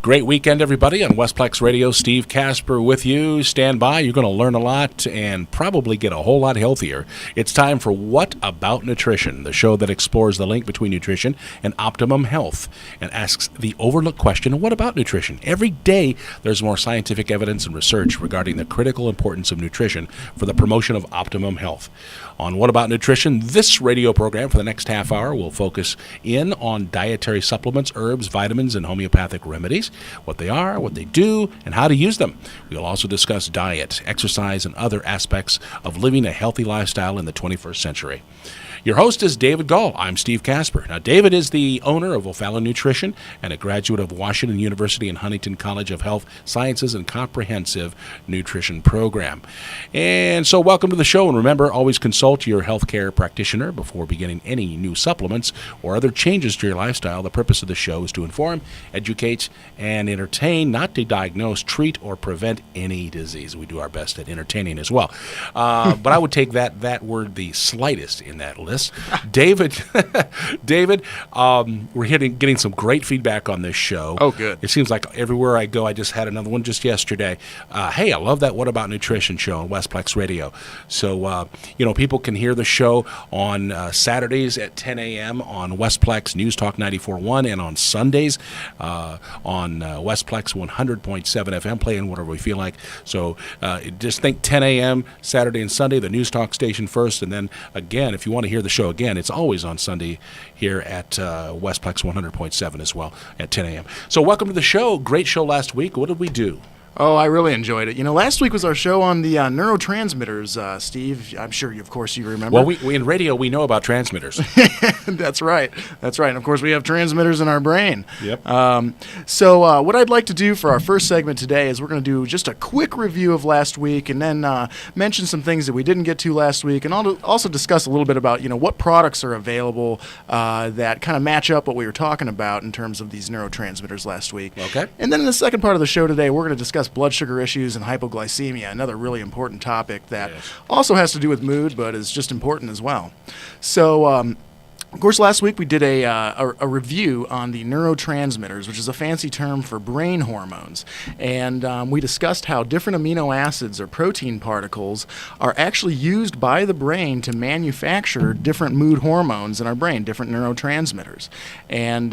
Great weekend, everybody, on Westplex Radio. Steve Casper with you. Stand by. You're going to learn a lot and probably get a whole lot healthier. It's time for What About Nutrition, the show that explores the link between nutrition and optimum health and asks the overlooked question, what about nutrition? Every day, there's more scientific evidence and research regarding the critical importance of nutrition for the promotion of optimum health. On What About Nutrition, this radio program for the next half hour will focus in on dietary supplements, herbs, vitamins, and homeopathic remedies, what they are, what they do, and how to use them. We'll also discuss diet, exercise, and other aspects of living a healthy lifestyle in the 21st century. Your host is David Gall. I'm Steve Casper. Now, David is the owner of O'Fallon Nutrition and a graduate of Washington University and Huntington College of Health Sciences and Comprehensive Nutrition Program. And so welcome to the show. And remember, always consult your healthcare practitioner before beginning any new supplements or other changes to your lifestyle. The purpose of the show is to inform, educate, and entertain, not to diagnose, treat, or prevent any disease. We do our best at entertaining as well. But I would take that word the slightest in that list. David, we're getting some great feedback on this show. Oh, good. It seems like everywhere I go, I just had another one just yesterday. Hey, I love that What About Nutrition show on Westplex Radio. So, people can hear the show on Saturdays at 10 a.m. on Westplex News Talk 94.1 and on Sundays on Westplex 100.7 FM, playing whatever we feel like. So just think 10 a.m. Saturday and Sunday, the News Talk station first, and then again, if you want to hear the show again, it's always on Sunday here at Westplex 100.7 as well at 10 a.m. So welcome to the show. Great show last week. What did we do? Oh, I really enjoyed it. Last week was our show on the neurotransmitters, Steve. I'm sure, of course, you remember. Well, we in radio, we know about transmitters. That's right. And, of course, we have transmitters in our brain. Yep. So what I'd like to do for our first segment today is we're going to do just a quick review of last week and then mention some things that we didn't get to last week and also discuss a little bit about, what products are available that kind of match up what we were talking about in terms of these neurotransmitters last week. Okay. And then in the second part of the show today, we're going to discuss blood sugar issues and hypoglycemia, another really important topic that also has to do with mood, but is just important as well. So, of course, last week we did a review on the neurotransmitters, which is a fancy term for brain hormones. And we discussed how different amino acids or protein particles are actually used by the brain to manufacture different mood hormones in our brain, different neurotransmitters. And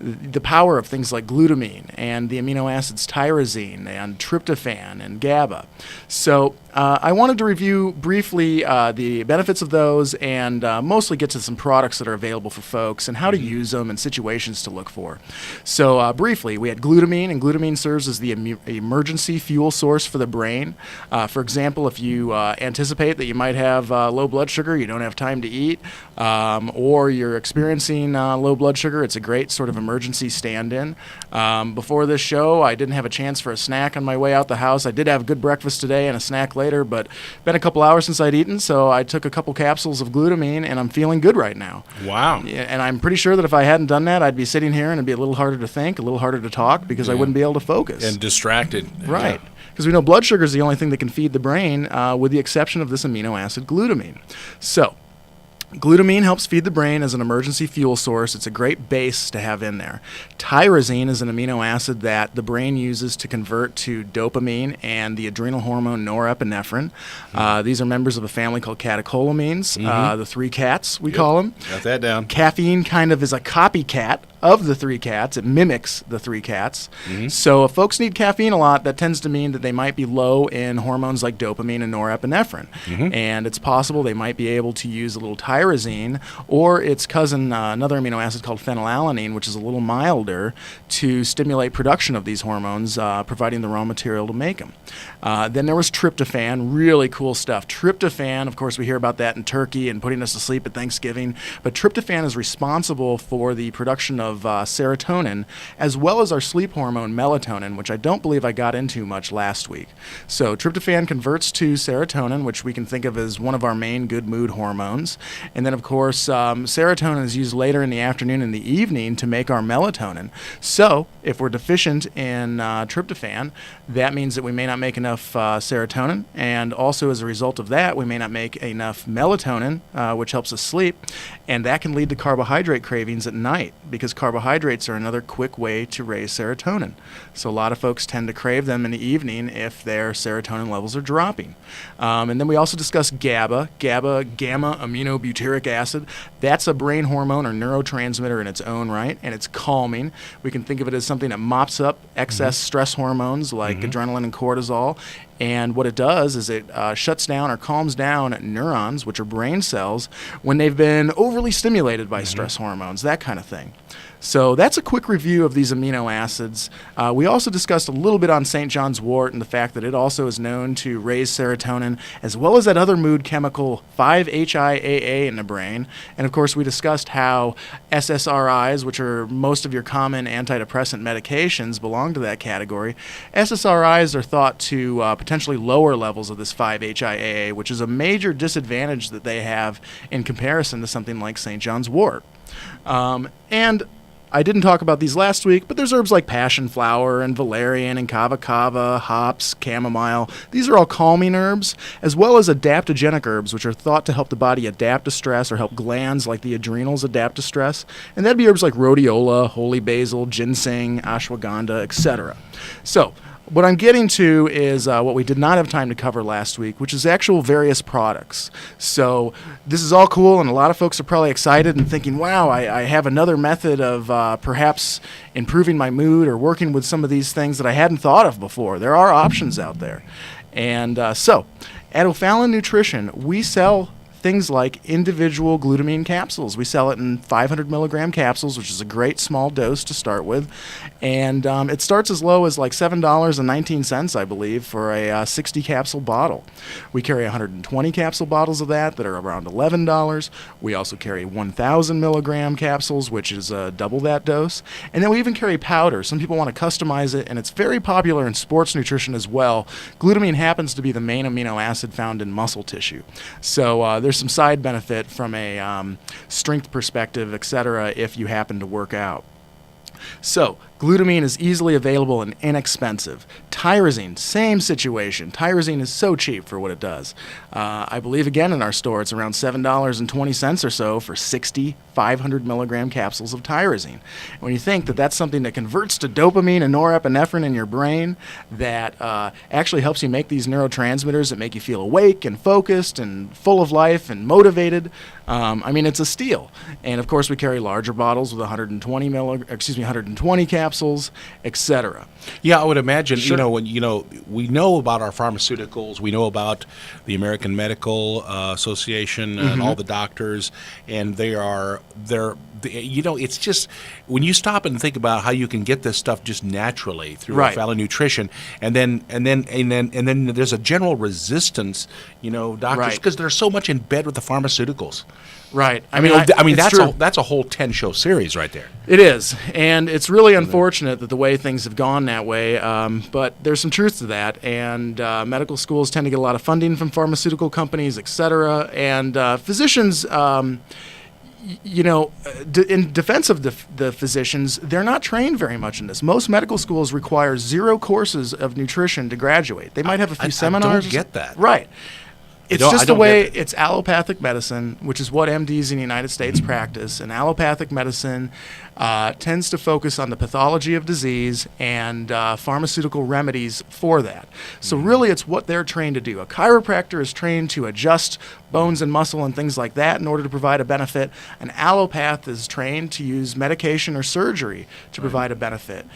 the power of things like glutamine and the amino acids tyrosine and tryptophan and GABA. So I wanted to review briefly the benefits of those and mostly get to some products that are available for folks and how to use them and situations to look for. So briefly, we had glutamine, and glutamine serves as the emergency fuel source for the brain. For example, if you anticipate that you might have low blood sugar, you don't have time to eat, or you're experiencing low blood sugar, it's a great sort of emergency stand-in. Before this show, I didn't have a chance for a snack on my way out the house. I did have a good breakfast today and a snack later, but been a couple hours since I'd eaten, so I took a couple capsules of glutamine, and I'm feeling good right now. Wow. Yeah, and I'm pretty sure that if I hadn't done that, I'd be sitting here and it'd be a little harder to think, a little harder to talk, because I wouldn't be able to focus. And distracted. Right. Because we know blood sugar is the only thing that can feed the brain, with the exception of this amino acid glutamine. So, glutamine helps feed the brain as an emergency fuel source. It's a great base to have in there. Tyrosine is an amino acid that the brain uses to convert to dopamine and the adrenal hormone norepinephrine. These are members of a family called catecholamines, the three cats, we call them. Got that down. Caffeine kind of is a copycat of the three cats. It mimics the three cats. So if folks need caffeine a lot, that tends to mean that they might be low in hormones like dopamine and norepinephrine. And it's possible they might be able to use a little tyrosine or its cousin, another amino acid called phenylalanine, which is a little milder, to stimulate production of these hormones, providing the raw material to make them. Then there was tryptophan, really cool stuff. Tryptophan, of course, we hear about that in turkey and putting us to sleep at Thanksgiving, but tryptophan is responsible for the production of serotonin, as well as our sleep hormone melatonin, which I don't believe I got into much last week. So tryptophan converts to serotonin, which we can think of as one of our main good mood hormones. And then, of course, serotonin is used later in the afternoon and the evening to make our melatonin. So if we're deficient in tryptophan, that means that we may not make enough serotonin, and also as a result of that, we may not make enough melatonin, which helps us sleep, and that can lead to carbohydrate cravings at night, because carbohydrates are another quick way to raise serotonin. So a lot of folks tend to crave them in the evening if their serotonin levels are dropping. And then we also discussed GABA, gamma aminobutyric acid. That's a brain hormone or neurotransmitter in its own right, and it's calming. We can think of it as something that mops up excess stress hormones like adrenaline and cortisol. And what it does is it shuts down or calms down neurons, which are brain cells, when they've been overly stimulated by stress hormones, that kind of thing. So that's a quick review of these amino acids. We also discussed a little bit on St. John's wort and the fact that it also is known to raise serotonin, as well as that other mood chemical 5-HIAA in the brain. And of course, we discussed how SSRIs, which are most of your common antidepressant medications, belong to that category. SSRIs are thought to potentially lower levels of this 5-HIAA, which is a major disadvantage that they have in comparison to something like St. John's wort. And I didn't talk about these last week, but there's herbs like passion flower and valerian and kava kava, hops, chamomile. These are all calming herbs, as well as adaptogenic herbs, which are thought to help the body adapt to stress or help glands like the adrenals adapt to stress. And that'd be herbs like rhodiola, holy basil, ginseng, ashwagandha, etc. So what I'm getting to is what we did not have time to cover last week, which is actual various products. So this is all cool, and a lot of folks are probably excited and thinking, wow, I have another method of perhaps improving my mood or working with some of these things that I hadn't thought of before. There are options out there. And so at O'Fallon Nutrition, we sell things like individual glutamine capsules. We sell it in 500 milligram capsules, which is a great small dose to start with. And it starts as low as like $7.19, I believe, for a 60 capsule bottle. We carry 120 capsule bottles of that are around $11. We also carry 1,000 milligram capsules, which is double that dose. And then we even carry powder. Some people want to customize it, and it's very popular in sports nutrition as well. Glutamine happens to be the main amino acid found in muscle tissue. So there's some side benefit from a strength perspective, etc., if you happen to work out. So glutamine is easily available and inexpensive. Tyrosine, same situation. Tyrosine is so cheap for what it does. I believe, again, in our store, it's around $7.20 or so for 60 500 milligram capsules of tyrosine. And when you think that that's something that converts to dopamine and norepinephrine in your brain, that actually helps you make these neurotransmitters that make you feel awake and focused and full of life and motivated, I mean, it's a steal. And of course, we carry larger bottles with 120 capsules, etc. Yeah, I would imagine. Sure. We know about our pharmaceuticals. We know about the American Medical Association and all the doctors, and it's just when you stop and think about how you can get this stuff just naturally through O'Fallon Nutrition, and then there's a general resistance, doctors, because there's so much in bed with the pharmaceuticals. Right. I mean true. that's a whole 10-show series right there. It is, and it's really unfortunate that the way things have gone that way. But there's some truth to that, and medical schools tend to get a lot of funding from pharmaceutical companies, et cetera, and physicians. In defense of the physicians, they're not trained very much in this. Most medical schools require 0 courses of nutrition to graduate. They might have a few seminars. I don't get that. Right. It's just the way it's allopathic medicine, which is what MDs in the United States practice. And allopathic medicine tends to focus on the pathology of disease and pharmaceutical remedies for that. So really, it's what they're trained to do. A chiropractor is trained to adjust bones and muscle and things like that in order to provide a benefit. An allopath is trained to use medication or surgery to provide a benefit.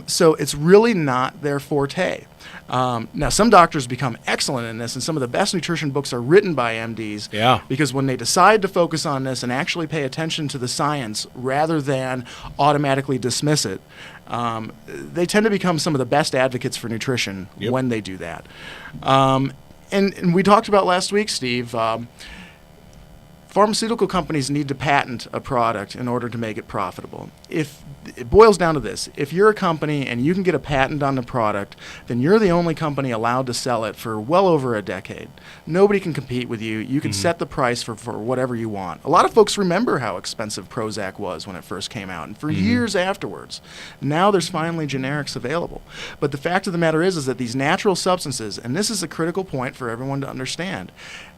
So it's really not their forte. Now, some doctors become excellent in this, and some of the best nutrition books are written by MDs. Yeah. Because when they decide to focus on this and actually pay attention to the science rather than automatically dismiss it, they tend to become some of the best advocates for nutrition when they do that. And we talked about last week, Steve, pharmaceutical companies need to patent a product in order to make it profitable. If it boils down to this, if you're a company and you can get a patent on the product, then you're the only company allowed to sell it for well over a decade. Nobody can compete with you. You can set the price for whatever you want. A lot of folks remember how expensive Prozac was when it first came out, and for years afterwards. Now there's finally generics available. But the fact of the matter is that these natural substances, and this is a critical point for everyone to understand,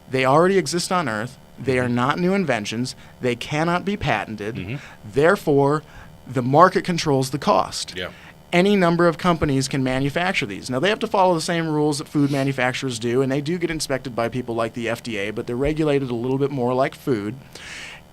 they already exist on Earth. They are not new inventions. They cannot be patented. Therefore, the market controls the cost. Yeah. Any number of companies can manufacture these. Now, they have to follow the same rules that food manufacturers do, and they do get inspected by people like the FDA, but they're regulated a little bit more like food.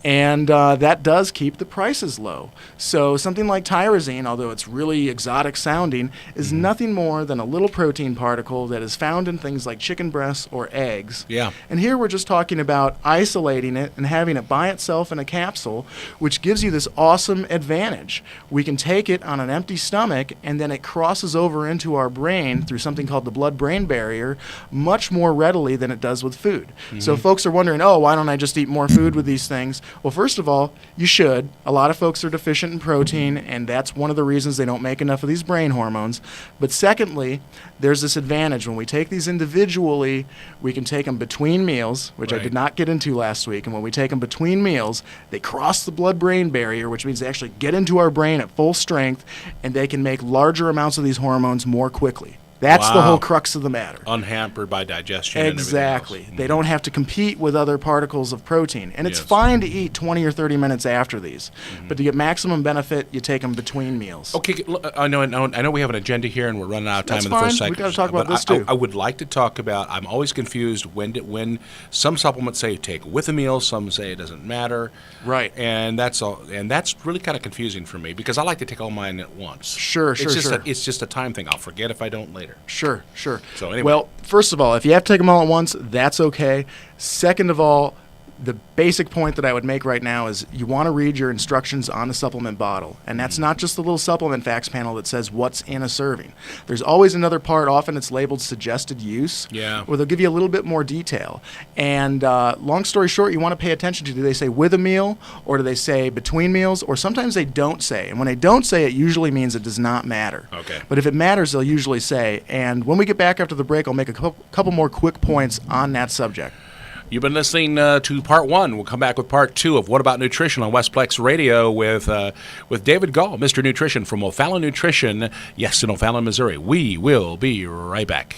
And that does keep the prices low. So something like tyrosine, although it's really exotic sounding, is nothing more than a little protein particle that is found in things like chicken breasts or eggs. Yeah. And here we're just talking about isolating it and having it by itself in a capsule, which gives you this awesome advantage. We can take it on an empty stomach, and then it crosses over into our brain through something called the blood-brain barrier much more readily than it does with food. So folks are wondering, oh, why don't I just eat more food with these things? Well, first of all, you should. A lot of folks are deficient in protein, and that's one of the reasons they don't make enough of these brain hormones. But secondly, there's this advantage. When we take these individually, we can take them between meals, which I did not get into last week. And when we take them between meals, they cross the blood-brain barrier, which means they actually get into our brain at full strength, and they can make larger amounts of these hormones more quickly. That's the whole crux of the matter. Unhampered by digestion. Exactly. And everything else. They don't have to compete with other particles of protein. And it's fine to eat 20 or 30 minutes after these. But to get maximum benefit, you take them between meals. Okay, I know we have an agenda here, and we're running out of time That's in the first fine. segment. We've got to talk about this, too. I would like to talk about, I'm always confused when some supplements say take with a meal, some say it doesn't matter. Right. And that's really kind of confusing for me, because I like to take all mine at once. Sure. It's just a time thing. I'll forget if I don't later. Sure. So anyway. Well, first of all, if you have to take them all at once, that's okay. Second of all, the basic point that I would make right now is you want to read your instructions on the supplement bottle. And that's not just the little supplement facts panel that says what's in a serving. There's always another part, often it's labeled suggested use, where they'll give you a little bit more detail. And long story short, you want to pay attention to, do they say with a meal, or do they say between meals, or sometimes they don't say. And when they don't say, it usually means it does not matter. Okay. But if it matters, they'll usually say. And when we get back after the break, I'll make a couple more quick points on that subject. You've been listening to part one. We'll come back with part two of What About Nutrition on Westplex Radio with David Gall, Mr. Nutrition from O'Fallon Nutrition, yes, in O'Fallon, Missouri. We will be right back.